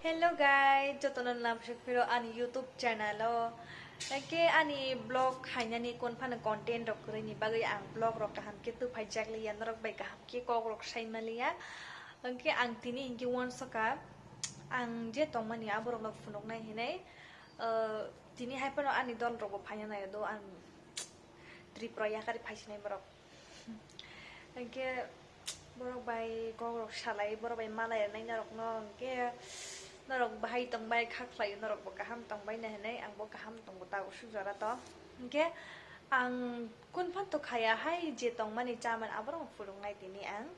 Hello guys, jotonan lamshik pero ani YouTube channel lo. Ke ani blog haina ni kon pan content rok kore ni bagai ang blog rok kaham ke tu phajak li yan rok bai kaham ke kok rok sai malia. Ke ang tini inki won saka ang je tong mani aborok nok funok nai hinai. Tini hai pano ani dol rok phanya nai do an triproya kari phaisinai borok. Ke borok bai kok rok salai borok bai malai nai narok no ke narok bahai tong bai khak lai narok bo kaham tong bai na henai ang bo kaham tong bo ta usu jara to ke ang kun phan to khaya hai je tong mani chaman abrong furung nai tini ang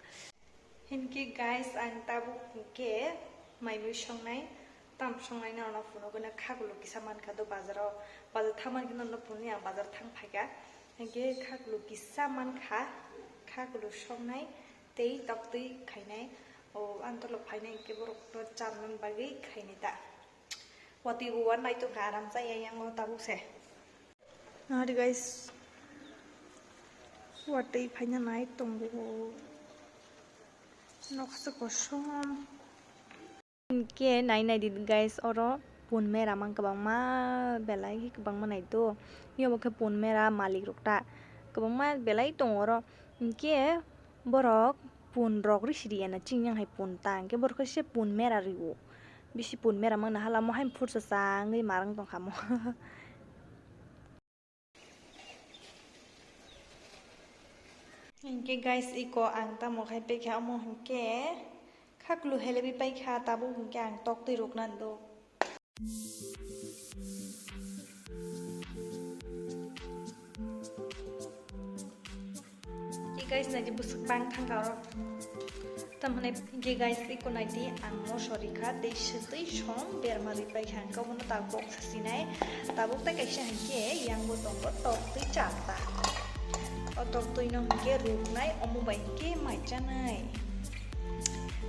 hinki guys ang tabu ke mai mi songnai tam songnai na na funo gona khagulu kisaman khado bazaro bazar thaman gina no puni ang bazar thang phaiga hinki khagulu kisaman khagulu songnai tei tok tei khainai antolok phainai ke borok to chaman bagi khaini ta wati buwan nai to karam sa yang lo tabu se hari guys wati phaina nai tongbo noksa kosom ke nai di guys oro pun mera mang kabang ma belai ki kabang ma nai to yo ke pun mera malik rokta kabang ma belai tong oro ke borok pun rok risri na chingyang hai pun tang ke borok se pun mera riwo bisi pun mera mang na hala mo hai phur sa sang ngai marang tong khamo ke guys iko ang ta mo khai pe kha mo ke khaklu hele bi pai kha tabu ke ang tok ti rok nan do guys na busuk bang thang karo tamhane ge guys iko naiti ang mo sorika de sitei som bermari pai khang ko mo ta bok sasinai tabuk ta kaisa hanke yang bo tong bo tok ti chata otok toi no hanke ruknai omu bai ke mai chanai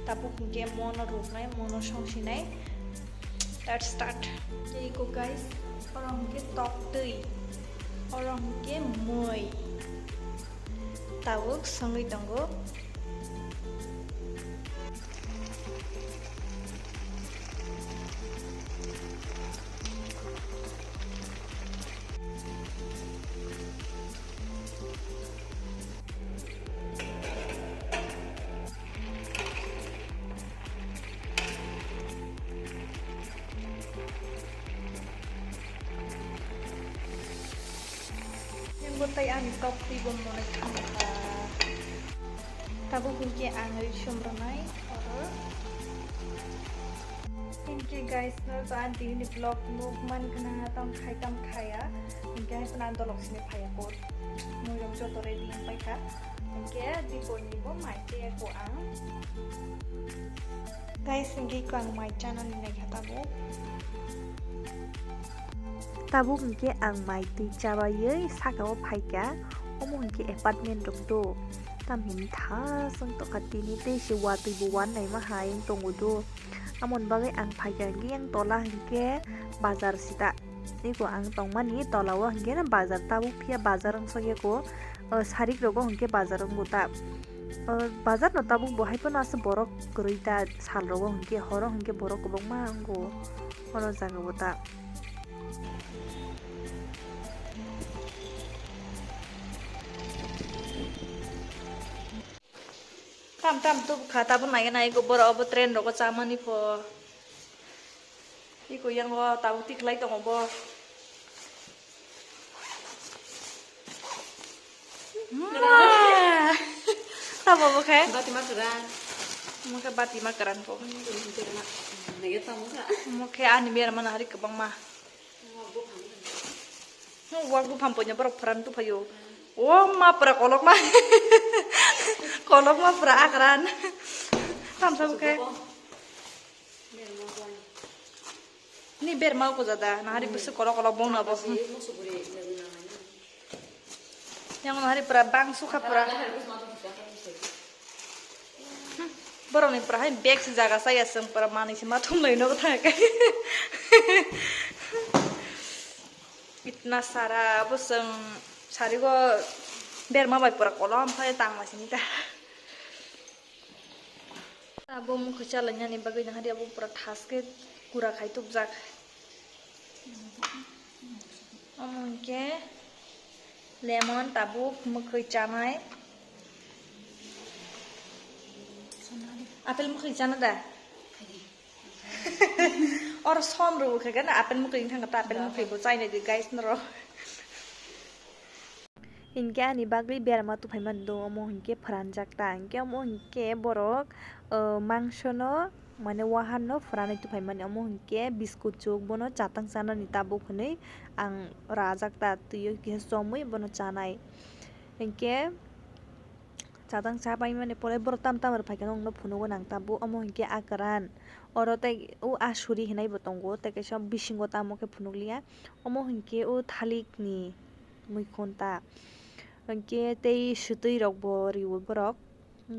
tabuk hanke mono ruknai mono songsinai let's start iko guys orang ke tok tei orang ke moi tawuk sangai tanggo yang botai ani top ti bom mo tabu kunci angri shumranai or inke guys no anti ni vlog movement kana tam khaya inke pana dolok sini phaya ko moirong joto ready ang pai ka inke di ko ni bo mai te ko ang guys inke ko ang mai channel ni tabu inke ang mai ti chaba ye sakao phai ka omo inke apartment rok do tamhin tha sang to katini te si wati buwan nai ma haing tongudo amon bagai ang phaiga yang tola hingke bazar sita iko ang tongmani tolawa hingke na bazar tabu phia bazar ang soge ko sarik rogo hingke bazar ang buta bazar no tabu bohai pona as borok groita sal rogo hingke horo hingke borok kobong ma anggo horo jaga buta tam tu khata pun naik go bor obo tren ro ko chamani pho iko yang lo tahu tik lai tong obo tabo bo khe bati makaran pho mo khe ani biar mana hari kebang mah wagu pamponya bor peran tu phayo oh ma pra kolok mah kolok mah pra akran tam sabu ke ni ber mau ko jada na hari busu kolok bong na bo yang hari pra bang suka pra borong ni pra hai bag si jaga saya sem pra mani si matum lai no tha ka itna sara buseng sari ko ber ma bai pura kolom phai tang ma sini ta Abo mukha chalanya ni bagay na hari abo pura thaske kura khai tup jak. Amungke lemon tabuk mukha chanai. Apel mukha chana da. Or som ru kha gan apel mukha thang ta apel mukha bo chai na guys nro. Inke ani bagay berma tu phaiman do amo hinke phran jakta inke amo hinke borok mangso no mane wahan no phranai tu phaimani amo hinke biskut chuk bono chatang chana ni tabuk hinui ang rajakta tuyo ki somui bono chanai hinke chatang cha pai mane pore bor tam tam phaikano no phunugo nang tabu amo hinke akaran oro tai o asuri hinai bo tongo tai kaisa bisingo tamo ke phunukliya amo hinke o thalik ni muikhonta hinke tei sutui rok bo riwo borok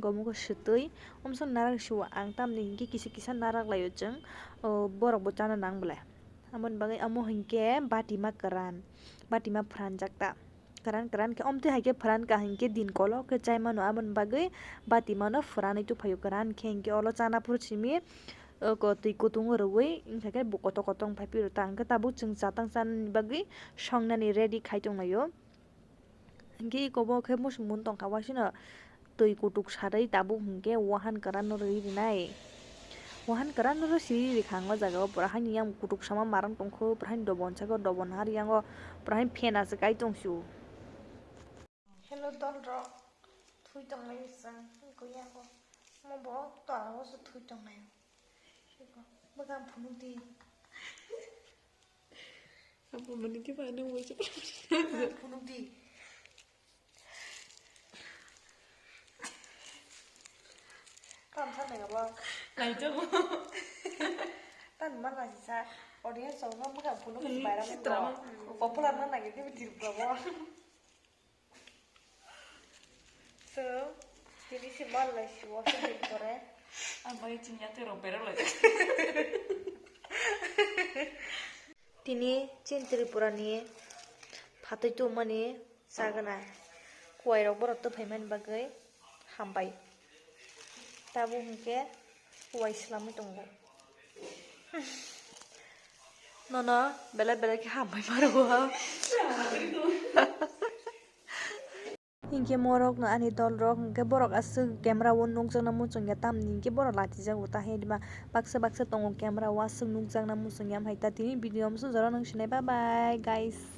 gomugo sutui omso narak siwa ang tamni hinke kisa kisa narak laio chung borok bo chana nang bole amon bagai amo hinke batima phran jakta karan ke omte haike phran ka hinke din kolo ke chai mano amon bagai batima no phranai tu phayo karan ke hinke olo chana pur chimi ko tui kutung roi ingkhake bo koto kotong phai piro tang ke tabu chung chatang chan bagai songnani ready khai tonglaio hinke ikobo khe musung tongkha wasino tui kutuk sarai tabu hinke wahan karan no roi rinai wahan karan no siri khang o jaga pura hani yang kutuk sama marang tongkho pura hani dobon chago dobon har yang o pura hani phena se kai tongsu hello dol ro thui tonglai sang ko yang ko mo bo to aro se thui tonglai ko bagam phunu di apa meniti pada wajib phunu di kam sa này ba lại cho tan man la sa audience so no bagam phunu di bayram mo popular man lagi di dir ba so ini si mal la si wa se dir kore apa itu nyate rompero lah tini chin tripura ni phatai tu mani sagana kuai rok borok to phaiman bagai hambai tabu hingke kuai slami tongo nono bela ke hambai maro hingke morok no ani dol rok hingke borok asuk camera o nukjak na muchung ya tam ni hingke borok lati jago ta hedima baksa tongo camera o asuk nukjak na muchung yam hai ta tini video amso jora nang sinai bye bye guys.